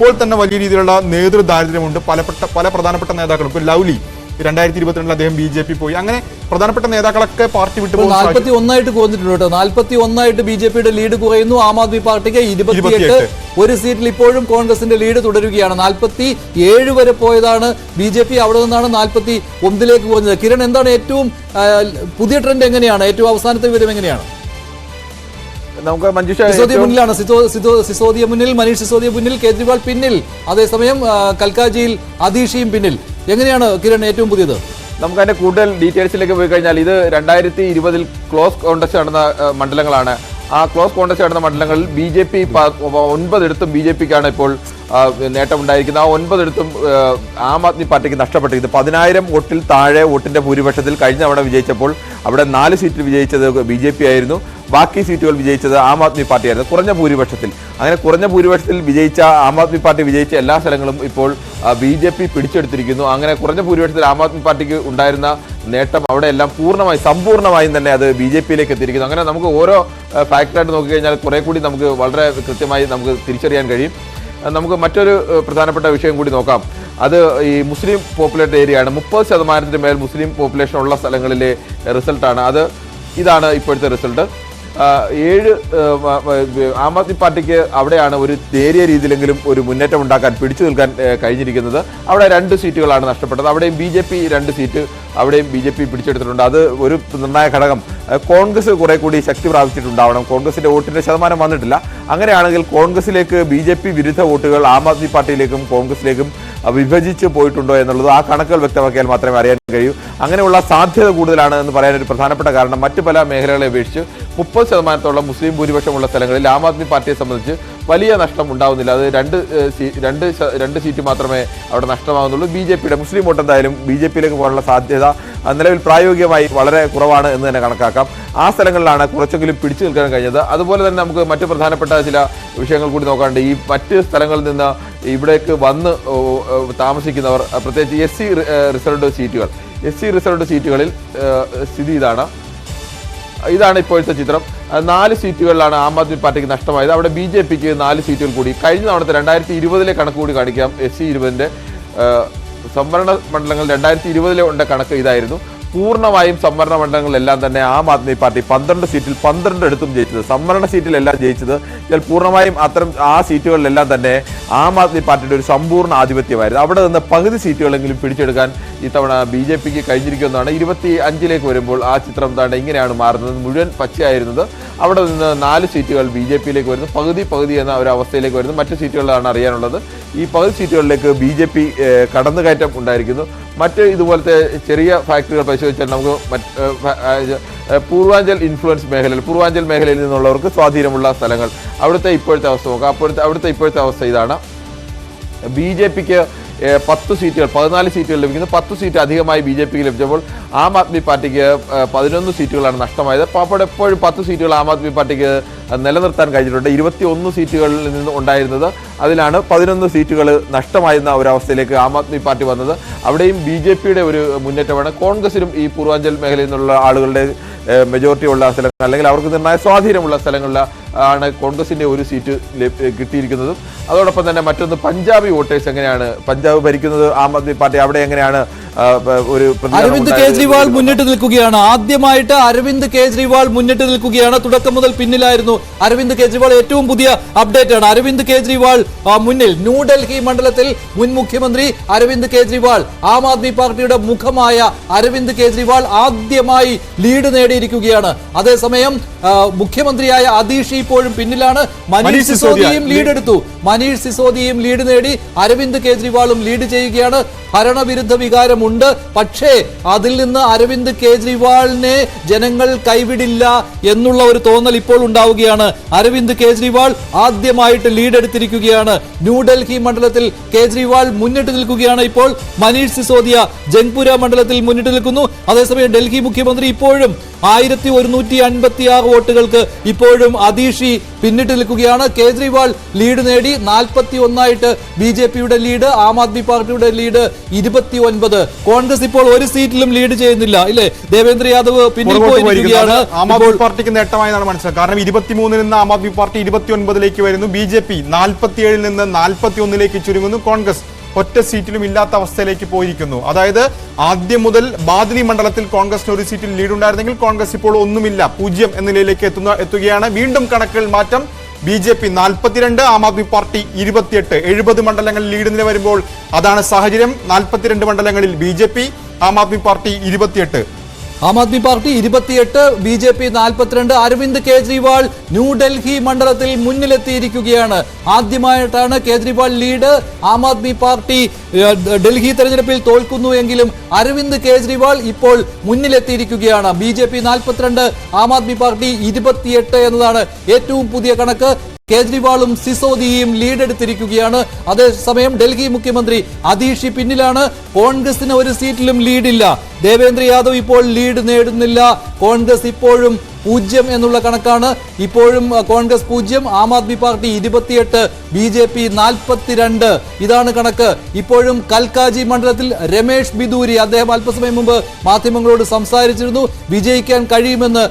ഇപ്പോൾ തന്നെ വലിയ രീതിയിലുള്ള നേതൃദാരിദ്ര്യമുണ്ട്. പല പ്രധാനപ്പെട്ട നേതാക്കളും ഇപ്പോൾ ലൗലി 2022 അദ്ദേഹം BJP പോയി. അങ്ങനെ പ്രധാനപ്പെട്ട നേതാക്കളൊക്കെ പാർട്ടി വിട്ടു 41 കുറഞ്ഞിട്ടുണ്ട് കേട്ടോ. 41 BJPയുടെ ലീഡ് കുറയുന്നു. ആം ആദ്മി പാർട്ടിക്ക് 28. ഒരു സീറ്റിൽ ഇപ്പോഴും കോൺഗ്രസിന്റെ ലീഡ് തുടരുകയാണ്. 47 വരെ പോയതാണ് BJP. അവിടെ നിന്നാണ് 41 കുറഞ്ഞത്. കിരൺ, എന്താണ് ഏറ്റവും പുതിയ ട്രെൻഡ്? എങ്ങനെയാണ് ഏറ്റവും അവസാനത്തെ വിവരം? എങ്ങനെയാണ്? നമുക്ക് സിസോദിയ മുന്നിലാണ്. സിസോദിയ മുന്നിൽ, മനീഷ് സിസോദിയ മുന്നിൽ, കേജ്രിവാൾ പിന്നിൽ. അതേസമയം കൽക്കാജിയിൽ അദീഷിയും പിന്നിൽ. എങ്ങനെയാണ് കിരൺ ഏറ്റവും പുതിയത്? നമുക്ക് അതിന്റെ കൂടുതൽ ഡീറ്റെയിൽസിലേക്ക് പോയി കഴിഞ്ഞാൽ ഇത് 2020 ക്ലോസ് കോൺടെസ്റ്റ് നടന്ന മണ്ഡലങ്ങളാണ്. ആ ക്ലോസ് കോൺടെസ്റ്റ് നടന്ന മണ്ഡലങ്ങളിൽ BJP 9 ഇടത്തും BJPക്കാണ് ഇപ്പോൾ നേട്ടമുണ്ടായിരിക്കുന്നത്. ആ 9 ഇടത്തും ആം ആദ്മി പാർട്ടിക്ക് നഷ്ടപ്പെട്ടിരിക്കുന്നത് 10,000 വോട്ടിൽ താഴെ വോട്ടിന്റെ ഭൂരിപക്ഷത്തിൽ കഴിഞ്ഞ തവണ വിജയിച്ചപ്പോൾ അവിടെ 4 സീറ്റിൽ വിജയിച്ചത് BJP ആയിരുന്നു. ബാക്കി സീറ്റുകൾ വിജയിച്ചത് ആം ആദ്മി പാർട്ടിയായിരുന്നു കുറഞ്ഞ ഭൂരിപക്ഷത്തിൽ. അങ്ങനെ കുറഞ്ഞ ഭൂരിപക്ഷത്തിൽ വിജയിച്ച ആം ആദ്മി പാർട്ടി വിജയിച്ച എല്ലാ സ്ഥലങ്ങളും ഇപ്പോൾ BJP പിടിച്ചെടുത്തിരിക്കുന്നു. അങ്ങനെ കുറഞ്ഞ ഭൂരിപക്ഷത്തിൽ ആം ആദ്മി പാർട്ടിക്ക് ഉണ്ടായിരുന്ന നേട്ടം അവിടെയെല്ലാം സമ്പൂർണ്ണമായും തന്നെ അത് BJPയിലേക്ക് എത്തിയിരിക്കുന്നു. അങ്ങനെ നമുക്ക് ഓരോ ഫാക്ടറായിട്ട് നോക്കിക്കഴിഞ്ഞാൽ കുറെ കൂടി നമുക്ക് വളരെ കൃത്യമായി നമുക്ക് തിരിച്ചറിയാൻ കഴിയും. നമുക്ക് മറ്റൊരു പ്രധാനപ്പെട്ട വിഷയം കൂടി നോക്കാം. അത് ഈ മുസ്ലിം പോപ്പുലേറ്റഡ് ഏരിയ ആണ്. 30% മേൽ മുസ്ലിം പോപ്പുലേഷൻ ഉള്ള സ്ഥലങ്ങളിലെ റിസൾട്ടാണ്. ഇതാണ് ഇപ്പോഴത്തെ റിസൾട്ട്. 7 ആം ആദ്മി പാർട്ടിക്ക് അവിടെയാണ് ഒരു നേരിയ രീതിയിലെങ്കിലും ഒരു മുന്നേറ്റം ഉണ്ടാക്കാൻ, പിടിച്ചു നിൽക്കാൻ കഴിഞ്ഞിരിക്കുന്നത്. അവിടെ 2 സീറ്റുകളാണ് നഷ്ടപ്പെട്ടത്. അവിടെയും BJP 2 സീറ്റ് അവിടെയും BJP പിടിച്ചെടുത്തിട്ടുണ്ട്. അത് ഒരു നിർണായക ഘടകം. കോൺഗ്രസ് കുറെ കൂടി ശക്തി പ്രാപിച്ചിട്ടുണ്ടാവണം. കോൺഗ്രസിന്റെ വോട്ടിന്റെ ശതമാനം വന്നിട്ടില്ല. അങ്ങനെയാണെങ്കിൽ കോൺഗ്രസിലേക്ക് BJP വിരുദ്ധ വോട്ടുകൾ ആം ആദ്മി പാർട്ടിയിലേക്കും കോൺഗ്രസിലേക്കും വിഭജിച്ച് പോയിട്ടുണ്ടോ എന്നുള്ളത് ആ കണക്കുകൾ വ്യക്തമാക്കിയാൽ മാത്രമേ അറിയാൻ കഴിയൂ. അങ്ങനെയുള്ള സാധ്യത കൂടുതലാണ് എന്ന് പറയാൻ ഒരു പ്രധാനപ്പെട്ട കാരണം മറ്റു പല മേഖലകളെ അപേക്ഷിച്ച് 30% മുസ്ലിം ഭൂരിപക്ഷമുള്ള സ്ഥലങ്ങളിൽ ആം ആദ്മി പാർട്ടിയെ സംബന്ധിച്ച് വലിയ നഷ്ടം ഉണ്ടാവുന്നില്ല. അത് രണ്ട് സീറ്റ് മാത്രമേ അവിടെ നഷ്ടമാകുന്നുള്ളൂ. BJPയുടെ മുസ്ലിം വോട്ട് എന്തായാലും BJPയിലേക്ക് പോകാനുള്ള സാധ്യത നിലവിൽ പ്രായോഗികമായി വളരെ കുറവാണ് എന്ന് തന്നെ കണക്കാക്കാം. ആ സ്ഥലങ്ങളിലാണ് കുറച്ചെങ്കിലും പിടിച്ചു നിൽക്കാൻ കഴിഞ്ഞത്. അതുപോലെ തന്നെ നമുക്ക് മറ്റു പ്രധാനപ്പെട്ട ചില വിഷയങ്ങൾ കൂടി നോക്കാറുണ്ട്. ഈ മറ്റ് സ്ഥലങ്ങളിൽ നിന്ന് ഇവിടേക്ക് വന്ന് താമസിക്കുന്നവർ, പ്രത്യേകിച്ച് SC റിസർവ്ഡ് സീറ്റുകളിൽ സ്ഥിതി ഇതാണ് ഇപ്പോഴത്തെ ചിത്രം. 4 സീറ്റുകളിലാണ് ആം ആദ്മി പാർട്ടിക്ക് നഷ്ടമായത്. അവിടെ BJPക്ക് 4 സീറ്റുകൾ കൂടി. കഴിഞ്ഞ തവണത്തെ 2020 കണക്ക് കൂടി കാണിക്കാം. SC 20 സംവരണ മണ്ഡലങ്ങൾ 2020 ഉണ്ട് കണക്ക് ഇതായിരുന്നു. പൂർണ്ണമായും സംവരണ മണ്ഡലങ്ങളിലെല്ലാം തന്നെ ആം ആദ്മി പാർട്ടി 12 സീറ്റിൽ 12 എടുത്തും ജയിച്ചത്. സംവരണ സീറ്റിലെല്ലാം ജയിച്ചത്. എന്നാൽ പൂർണ്ണമായും ആ സീറ്റുകളിലെല്ലാം തന്നെ ആം ആദ്മി പാർട്ടിയുടെ ഒരു സമ്പൂർണ്ണ ആധിപത്യമായിരുന്നു. അവിടെ നിന്ന് പകുതി സീറ്റുകളെങ്കിലും പിടിച്ചെടുക്കാൻ ഇത്തവണ BJPക്ക് കഴിഞ്ഞിരിക്കുന്നതാണ്. 25 വരുമ്പോൾ ആ ചിത്രം ഇങ്ങനെയാണ് മാറുന്നത്. മുഴുവൻ പച്ചയായിരുന്നത് അവിടെ നിന്ന് 4 സീറ്റുകൾ BJPയിലേക്ക് വരുന്നു. പകുതി എന്ന ഒരു അവസ്ഥയിലേക്ക് വരുന്നു. മറ്റു സീറ്റുകളാണ് അറിയാനുള്ളത്. ഈ പകുതി സീറ്റുകളിലേക്ക് BJP കടന്നുകയറ്റം ഉണ്ടായിരിക്കുന്നു. മറ്റ് ഇതുപോലത്തെ ചെറിയ ഫാക്ടറികൾ പരിശോധിച്ചാൽ നമുക്ക് പൂർവാഞ്ചൽ മേഖലയിൽ നിന്നുള്ളവർക്ക് സ്വാധീനമുള്ള സ്ഥലങ്ങൾ, അവിടുത്തെ ഇപ്പോഴത്തെ അവസ്ഥ നോക്കാം. അവിടുത്തെ ഇപ്പോഴത്തെ അവസ്ഥ ഇതാണ്. BJPക്ക് 10 സീറ്റുകൾ, 14 സീറ്റുകൾ ലഭിക്കുന്നു. 10 സീറ്റ് അധികമായി BJPക്ക് ലഭിച്ചപ്പോൾ ആം ആദ്മി പാർട്ടിക്ക് 11 സീറ്റുകളാണ് നഷ്ടമായത്. അപ്പോൾ എപ്പോഴും 10 സീറ്റുകൾ ആം ആദ്മി പാർട്ടിക്ക് നിലനിർത്താൻ കഴിഞ്ഞിട്ടുണ്ട്. 21 സീറ്റുകളിൽ നിന്ന് ഉണ്ടായിരുന്നത് അതിലാണ് 11 സീറ്റുകൾ നഷ്ടമായിരുന്ന ഒരവസ്ഥയിലേക്ക് ആം ആദ്മി പാർട്ടി വന്നത്. അവിടെയും BJPയുടെ ഒരു മുന്നേറ്റമാണ്. കോൺഗ്രസിനും ഈ പൂർവാഞ്ചൽ മേഖലയിൽ നിന്നുള്ള ആളുകളുടെ മെജോറിറ്റി ഉള്ള സ്ഥലങ്ങൾ, അല്ലെങ്കിൽ അവർക്ക് നിർണായക സ്വാധീനമുള്ള സ്ഥലങ്ങളിൽ ആണ് കോൺഗ്രസിന്റെ ഒരു സീറ്റ് കിട്ടിയിരിക്കുന്നതും. അതോടൊപ്പം തന്നെ മറ്റൊന്ന് പഞ്ചാബി വോട്ടേഴ്സ് എങ്ങനെയാണ്, പഞ്ചാബ് ഭരിക്കുന്നത് ആം ആദ്മി പാർട്ടി, അവിടെ എങ്ങനെയാണ് അരവിന്ദ് കേജ്രിവാൾ മുന്നിട്ട് നിൽക്കുകയാണ്. ആദ്യമായിട്ട് അരവിന്ദ് കേജ്രിവാൾ മുന്നിട്ട് നിൽക്കുകയാണ്. തുടക്കം മുതൽ പിന്നിലായിരുന്നു അരവിന്ദ് കേജ്രിവാൾ. ഏറ്റവും പുതിയ അപ്ഡേറ്റ് ആണ്. അരവിന്ദ് കേജ്രിവാൾ മുന്നിൽ. ന്യൂഡൽഹി മണ്ഡലത്തിൽ മുൻ മുഖ്യമന്ത്രി അരവിന്ദ് കേജ്രിവാൾ, ആം ആദ്മി പാർട്ടിയുടെ മുഖമായ അരവിന്ദ് കേജ്രിവാൾ ആദ്യമായി ലീഡ് നേടിയിരിക്കുകയാണ്. അതേസമയം മുഖ്യമന്ത്രിയായ അദീഷ് ഇപ്പോഴും പിന്നിലാണ്. മനീഷ് സിസോദിയയും ലീഡ് എടുത്തു. മനീഷ് സിസോദിയയും ലീഡ് നേടി. അരവിന്ദ് കേജ്രിവാളും ലീഡ് ചെയ്യുകയാണ്. ഭരണവിരുദ്ധ വികാരമുണ്ട്. പക്ഷേ അതിൽ നിന്ന് അരവിന്ദ് കേജ്രിവാളിനെ ജനങ്ങൾ കൈവിടില്ല എന്നുള്ള ഒരു തോന്നൽ ഇപ്പോൾ ഉണ്ടാവുകയാണ്. അരവിന്ദ് കേജ്രിവാൾ ആദ്യമായിട്ട് ലീഡ് എടുത്തിരിക്കുകയാണ്. ന്യൂഡൽഹി മണ്ഡലത്തിൽ കേജ്രിവാൾ മുന്നിട്ട് നിൽക്കുകയാണ്. ഇപ്പോൾ മനീഷ് സിസോദിയ ജംഗ്പുര മണ്ഡലത്തിൽ മുന്നിട്ട് നിൽക്കുന്നു. അതേസമയം ഡൽഹി മുഖ്യമന്ത്രി ഇപ്പോഴും 1156 വോട്ടുകൾക്ക് ഇപ്പോഴും അദീഷി പിന്നിട്ട് നിൽക്കുകയാണ്. കേജ്രിവാൾ ലീഡ് നേടി. 41 BJPയുടെ ലീഡ്, ആം ആദ്മി പാർട്ടിയുടെ ലീഡ് 29. കോൺഗ്രസ് ഇപ്പോൾ ഒരു സീറ്റിലും ലീഡ് ചെയ്യുന്നില്ല ഇല്ലേ? ദേവേന്ദ്ര യാദവ് പിന്നിൽ പോയിരിക്കുകയാണ്. ആം ആദ്മി പാർട്ടിക്ക് നേട്ടമായെന്നാണ് മനസ്സിലാക്കുക. കാരണം 23 നിന്ന് ആം ആദ്മി പാർട്ടി 29ലേക്ക് വരുന്നു. BJP 47 നിന്ന് 41ലേക്ക് ചുരുങ്ങുന്നു. കോൺഗ്രസ് ഒറ്റ സീറ്റിലും ഇല്ലാത്ത അവസ്ഥയിലേക്ക് പോയിരിക്കുന്നു. അതായത് ആദ്യം മുതൽ ബാദ്ലി മണ്ഡലത്തിൽ കോൺഗ്രസിന് ഒരു സീറ്റിൽ ലീഡ് ഉണ്ടായിരുന്നെങ്കിൽ കോൺഗ്രസ് ഇപ്പോൾ ഒന്നുമില്ല, 0 എന്ന നിലയിലേക്ക് എത്തുകയാണ്. വീണ്ടും കണക്കുകൾ മാറ്റം. BJP 42, Aam Aadmi party 28. 70 മണ്ഡലങ്ങളിൽ ലീഡ് നില വരുമ്പോൾ അതാണ് സാഹചര്യം. 42 മണ്ഡലങ്ങളിൽ BJP, Aam Aadmi party 28. Aam Aadmi party 28, BJP 42. Aravind Kejriwal New Delhi മണ്ഡലത്തിൽ മുന്നിലെത്തിയിരിക്കുകയാണ്. ആദ്യമായിട്ടാണ് കേജ്രിവാൾ ലീഡ്. ആം ആദ്മി പാർട്ടി ഡൽഹി തെരഞ്ഞെടുപ്പിൽ തോൽക്കുന്നു എങ്കിലും അരവിന്ദ് കേജ്രിവാൾ ഇപ്പോൾ മുന്നിലെത്തിയിരിക്കുകയാണ്. BJP 42, ആം ആദ്മി പാർട്ടി 28 എന്നതാണ് ഏറ്റവും പുതിയ കണക്ക്. കേജ്രിവാളും സിസോദിയും ലീഡെടുത്തിരിക്കുകയാണ്. അതേസമയം ഡൽഹി മുഖ്യമന്ത്രി അതീഷി പിന്നിലാണ്. കോൺഗ്രസിന് ഒരു സീറ്റിലും ലീഡില്ല. ദേവേന്ദ്ര യാദവ് ഇപ്പോൾ ലീഡ് നേടുന്നില്ല. കോൺഗ്രസ് ഇപ്പോഴും 0 എന്നുള്ള കണക്കാണ്. ഇപ്പോഴും കോൺഗ്രസ് 0, ആം ആദ്മി പാർട്ടി 28, BJP 42. ഇതാണ് കണക്ക്. ഇപ്പോഴും കൽക്കാജി മണ്ഡലത്തിൽ രമേഷ് ബിദൂരി, അദ്ദേഹം അല്പസമയം മുമ്പ് മാധ്യമങ്ങളോട് സംസാരിച്ചിരുന്നു. വിജയിക്കാൻ കഴിയുമെന്ന്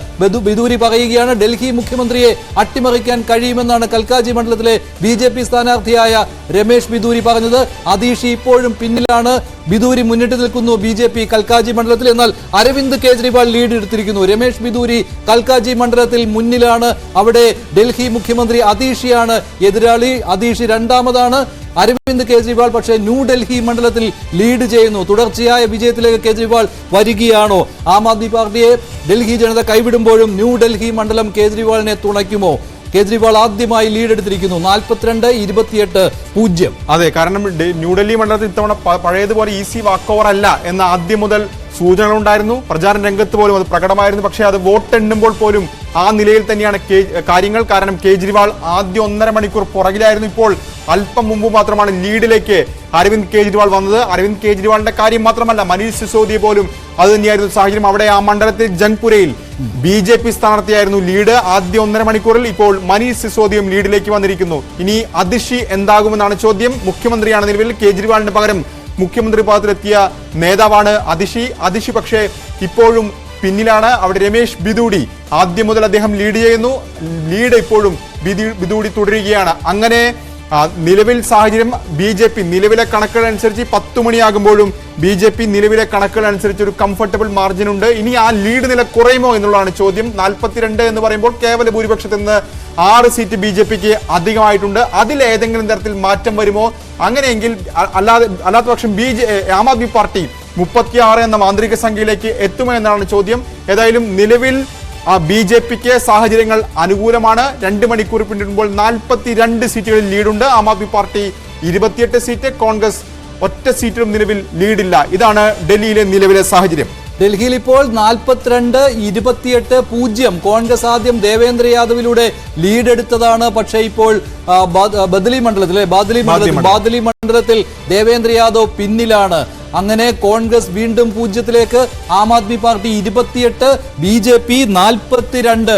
ബിദൂരി പറയുകയാണ്. ഡൽഹി മുഖ്യമന്ത്രിയെ അട്ടിമറിക്കാൻ കഴിയുമെന്നാണ് കൽക്കാജി മണ്ഡലത്തിലെ BJP സ്ഥാനാർത്ഥിയായ രമേഷ് ബിദൂരി പറഞ്ഞത്. അതീഷി ഇപ്പോഴും പിന്നിലാണ്. ബിദൂരി മുന്നിട്ട് നിൽക്കുന്നു BJP കൽക്കാജി മണ്ഡലത്തിൽ. എന്നാൽ അരവിന്ദ് കേജ്രിവാൾ ലീഡ് എടുത്തിരിക്കുന്നു. രമേഷ് ബിദൂരി കൽക്കാജി മണ്ഡലത്തിൽ മുന്നിലാണ്. അവിടെ ഡൽഹി മുഖ്യമന്ത്രി അതീഷിയാണ് എതിരാളി. അതീഷി രണ്ടാമതാണ്. അരവിന്ദ് കേജ്രിവാൾ പക്ഷേ ന്യൂഡൽഹി മണ്ഡലത്തിൽ ലീഡ് ചെയ്യുന്നു. തുടർച്ചയായ വിജയത്തിലേക്ക് കേജ്രിവാൾ വരികയാണോ? ആം ആദ്മി പാർട്ടിയെ ഡൽഹി ജനത കൈവിടുമ്പോഴും ന്യൂഡൽഹി മണ്ഡലം കേജ്രിവാളിനെ തുണയ്ക്കുമോ? കേജ്രിവാൾ ആദ്യമായി ലീഡ് എടുത്തിരിക്കുന്നു. 42, 28, 0. അതെ, കാരണം ന്യൂഡൽഹി മണ്ഡലത്തിൽ ഇത്തവണ പഴയതുപോലെ ഈസി വാക്ക് ഓവർ അല്ല എന്ന ആദ്യം മുതൽ സൂചനകളുണ്ടായിരുന്നു. പ്രചാരണ രംഗത്ത് പോലും അത് പ്രകടമായിരുന്നു. പക്ഷേ അത് വോട്ട് എണ്ണുമ്പോൾ പോലും ആ നിലയിൽ തന്നെയാണ് കാര്യങ്ങൾ. കാരണം കേജ്രിവാൾ ആദ്യം 1.5 മണിക്കൂർ പുറകിലായിരുന്നു. ഇപ്പോൾ അല്പം മുമ്പ് മാത്രമാണ് ലീഡിലേക്ക് അരവിന്ദ് കേജ്രിവാൾ വന്നത്. അരവിന്ദ് കേജ്രിവാളിന്റെ കാര്യം മാത്രമല്ല, മനീഷ് സിസോദിയ പോലും അത് തന്നെയായിരുന്നു സാഹചര്യം. അവിടെ ആ മണ്ഡലത്തിൽ ജൻപുരയിൽ BJP സ്ഥാനാർത്ഥിയായിരുന്നു ലീഡ് ആദ്യ 1.5 മണിക്കൂറിൽ. ഇപ്പോൾ മനീഷ് സിസോദിയും ലീഡിലേക്ക് വന്നിരിക്കുന്നു. ഇനി അതിഷി എന്താകുമെന്നാണ് ചോദ്യം. മുഖ്യമന്ത്രിയാണ് നിലവിൽ. കേജ്രിവാളിന് പകരം മുഖ്യമന്ത്രി പദത്തിലെത്തിയ നേതാവാണ് അതിഷി പക്ഷേ ഇപ്പോഴും പിന്നിലാണ്. അവിടെ രമേഷ് ബിദൂടി ആദ്യം മുതൽ അദ്ദേഹം ലീഡ് ചെയ്യുന്നു. ലീഡ് ഇപ്പോഴും ബിദൂടി തുടരുകയാണ്. അങ്ങനെ നിലവിൽ സാഹചര്യം BJP നിലവിലെ കണക്കുകൾ അനുസരിച്ച് 10 മണിയാകുമ്പോഴും BJP നിലവിലെ കണക്കുകൾ അനുസരിച്ച് ഒരു കംഫർട്ടബിൾ മാർജിൻ ഉണ്ട്. ഇനി ആ ലീഡ് നില കുറയുമോ എന്നുള്ളതാണ് ചോദ്യം. 42 എന്ന് പറയുമ്പോൾ കേവല ഭൂരിപക്ഷത്തിൽ നിന്ന് 6 സീറ്റ് BJPക്ക് അധികമായിട്ടുണ്ട്. അതിൽ ഏതെങ്കിലും തരത്തിൽ മാറ്റം വരുമോ? അങ്ങനെയെങ്കിൽ അല്ലാത്ത പക്ഷം ആം ആദ്മി പാർട്ടി 36 എന്ന മാന്ത്രിക സംഖ്യയിലേക്ക് എത്തുമോ എന്നാണ് ചോദ്യം. ഏതായാലും നിലവിൽ BJPക്ക് സാഹചര്യങ്ങൾ അനുകൂലമാണ്. 2 മണിക്കൂർ പിന്നിടുമ്പോൾ 42 സീറ്റുകളിൽ ലീഡുണ്ട്. ആം ആദ്മി പാർട്ടി 28 സീറ്റ്, കോൺഗ്രസ് ഒറ്റ സീറ്റിലും നിലവിൽ ലീഡില്ല. ഇതാണ് ഡൽഹിയിലെ നിലവിലെ സാഹചര്യം. ഡൽഹിയിൽ ഇപ്പോൾ 42, 28, 0. കോൺഗ്രസ് ആദ്യം ദേവേന്ദ്ര യാദവിലൂടെ ലീഡ് എടുത്തതാണ്. പക്ഷേ ഇപ്പോൾ ബാദ്ലി മണ്ഡലത്തിൽ ദേവേന്ദ്ര യാദവ് പിന്നിലാണ്. അങ്ങനെ കോൺഗ്രസ് വീണ്ടും 0ത്തിലേക്ക്. Aam Aadmi party 28, BJP 42.